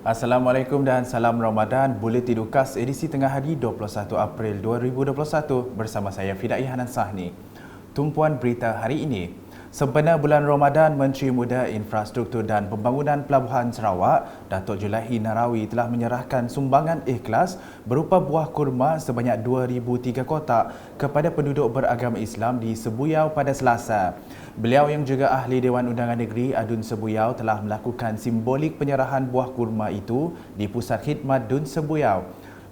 Assalamualaikum dan salam Ramadan. Buletin UKAS edisi tengah hari 21 April 2021 bersama saya Fidai Hanan Sahni. Tumpuan berita hari ini. Sempena bulan Ramadan, Menteri Muda Infrastruktur dan Pembangunan Pelabuhan Sarawak, Datuk Julaihi Narawi telah menyerahkan sumbangan ikhlas berupa buah kurma sebanyak 2,003 kotak kepada penduduk beragama Islam di Sebuyau pada Selasa. Beliau yang juga Ahli Dewan Undangan Negeri Adun Sebuyau telah melakukan simbolik penyerahan buah kurma itu di Pusat Khidmat Dun Sebuyau.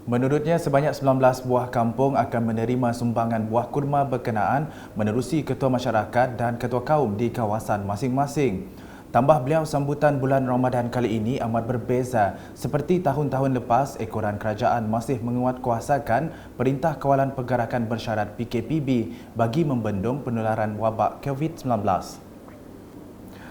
Menurutnya, sebanyak 19 buah kampung akan menerima sumbangan buah kurma berkenaan menerusi ketua masyarakat dan ketua kaum di kawasan masing-masing. Tambah beliau, sambutan bulan Ramadan kali ini amat berbeza. Seperti tahun-tahun lepas, ekoran kerajaan masih menguatkuasakan Perintah Kawalan Pergerakan Bersyarat PKPB bagi membendung penularan wabak COVID-19.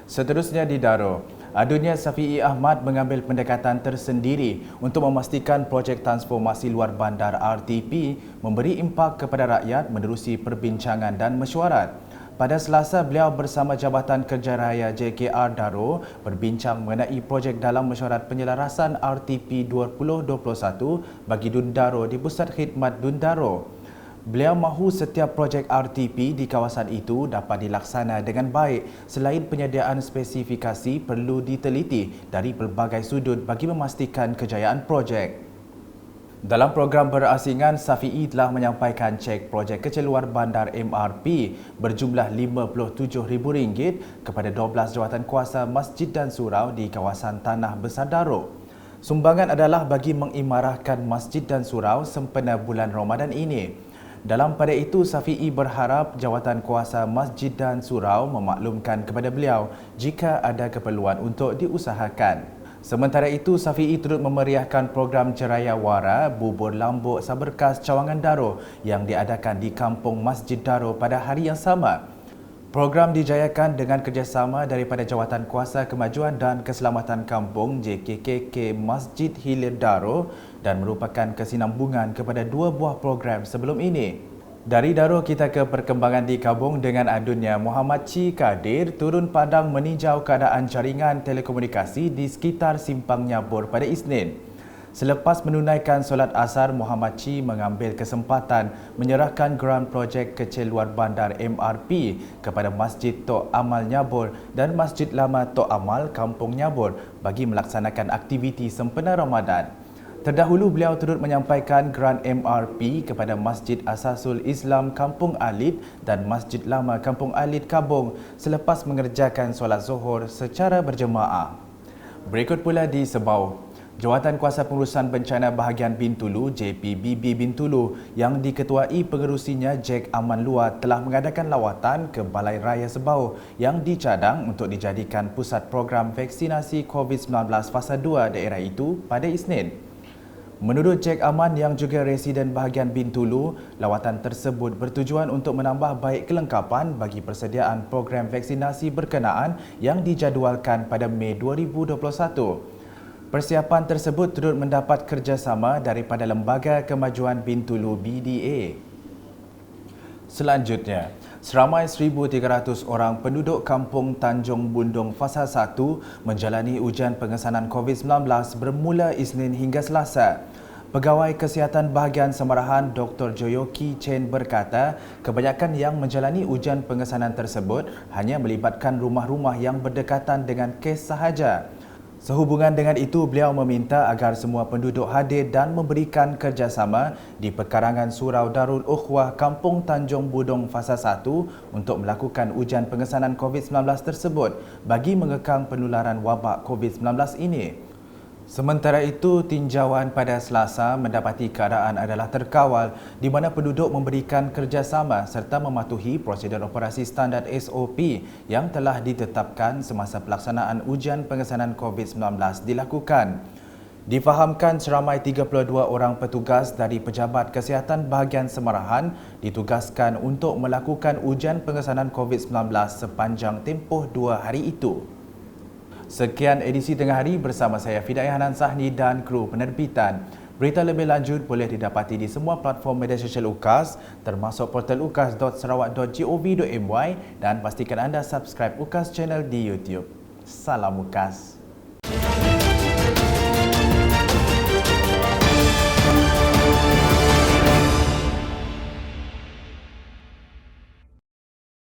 Seterusnya di Daro, Adunnya Safi'i Ahmad mengambil pendekatan tersendiri untuk memastikan projek transformasi luar bandar RTP memberi impak kepada rakyat menerusi perbincangan dan mesyuarat. Pada Selasa, beliau bersama Jabatan Kerja Raya JKR Daro berbincang mengenai projek dalam mesyuarat penyelarasan RTP 2021 bagi Dun Daro di Pusat Khidmat Dun Daro. Beliau mahu setiap projek RTP di kawasan itu dapat dilaksana dengan baik selain penyediaan spesifikasi perlu diteliti dari pelbagai sudut bagi memastikan kejayaan projek. Dalam program berasingan, Safi'i telah menyampaikan cek projek kecil luar bandar MRP berjumlah RM57,000 kepada 12 jawatankuasa masjid dan surau di kawasan Tanah Besar Daro. Sumbangan adalah bagi mengimarahkan masjid dan surau sempena bulan Ramadan ini. Dalam pada itu, Safi'i berharap jawatankuasa masjid dan surau memaklumkan kepada beliau jika ada keperluan untuk diusahakan. Sementara itu, Safi'i turut memeriahkan program Ceraya Wara Bubur Lambuk Saberkas Cawangan Daro yang diadakan di Kampung Masjid Daro pada hari yang sama. Program dijayakan dengan kerjasama daripada Jawatankuasa Kemajuan dan Keselamatan Kampung JKKK Masjid Hilir Daro dan merupakan kesinambungan kepada dua buah program sebelum ini. Dari Daro kita ke perkembangan di Kabung dengan adunnya Muhammad Ci Kadir turun padang meninjau keadaan jaringan telekomunikasi di sekitar Simpang Nyabur pada Isnin. Selepas menunaikan solat asar, Muhammad Ci mengambil kesempatan menyerahkan grant projek kecil luar bandar MRP kepada Masjid Tok Amal Nyabur dan Masjid Lama Tok Amal Kampung Nyabur bagi melaksanakan aktiviti sempena Ramadan. Terdahulu, beliau turut menyampaikan grant MRP kepada Masjid Asasul Islam Kampung Alit dan Masjid Lama Kampung Alit Kabung selepas mengerjakan solat Zuhur secara berjemaah. Berikut pula di Sebau. Jawatankuasa Pengurusan Bencana Bahagian Bintulu JPBB Bintulu yang diketuai pengerusinya Jack Aman Luar telah mengadakan lawatan ke Balai Raya Sebau yang dicadang untuk dijadikan pusat program vaksinasi COVID-19 fasa 2 daerah itu pada Isnin. Menurut Jack Aman yang juga residen bahagian Bintulu, lawatan tersebut bertujuan untuk menambah baik kelengkapan bagi persediaan program vaksinasi berkenaan yang dijadualkan pada Mei 2021. Persiapan tersebut turut mendapat kerjasama daripada Lembaga Kemajuan Bintulu BDA. Selanjutnya, seramai 1,300 orang penduduk Kampung Tanjung Bundung Fasa 1 menjalani ujian pengesanan COVID-19 bermula Isnin hingga Selasa. Pegawai Kesihatan Bahagian Semarahan Dr. Joyoki Chen berkata, kebanyakan yang menjalani ujian pengesanan tersebut hanya melibatkan rumah-rumah yang berdekatan dengan kes sahaja. Sehubungan dengan itu, beliau meminta agar semua penduduk hadir dan memberikan kerjasama di Pekarangan Surau Darul Ukhwah Kampung Tanjung Bundung Fasa 1 untuk melakukan ujian pengesanan COVID-19 tersebut bagi mengekang penularan wabak COVID-19 ini. Sementara itu, tinjauan pada Selasa mendapati keadaan adalah terkawal di mana penduduk memberikan kerjasama serta mematuhi prosedur operasi standard SOP yang telah ditetapkan semasa pelaksanaan ujian pengesanan COVID-19 dilakukan. Difahamkan seramai 32 orang petugas dari Pejabat Kesihatan Bahagian Semarahan ditugaskan untuk melakukan ujian pengesanan COVID-19 sepanjang tempoh 2 hari itu. Sekian edisi tengah hari bersama saya Fidai Hanan Sahni dan kru penerbitan. Berita lebih lanjut boleh didapati di semua platform media sosial UKAS termasuk portal ukas.sarawak.gov.my dan pastikan anda subscribe UKAS channel di YouTube. Salam UKAS.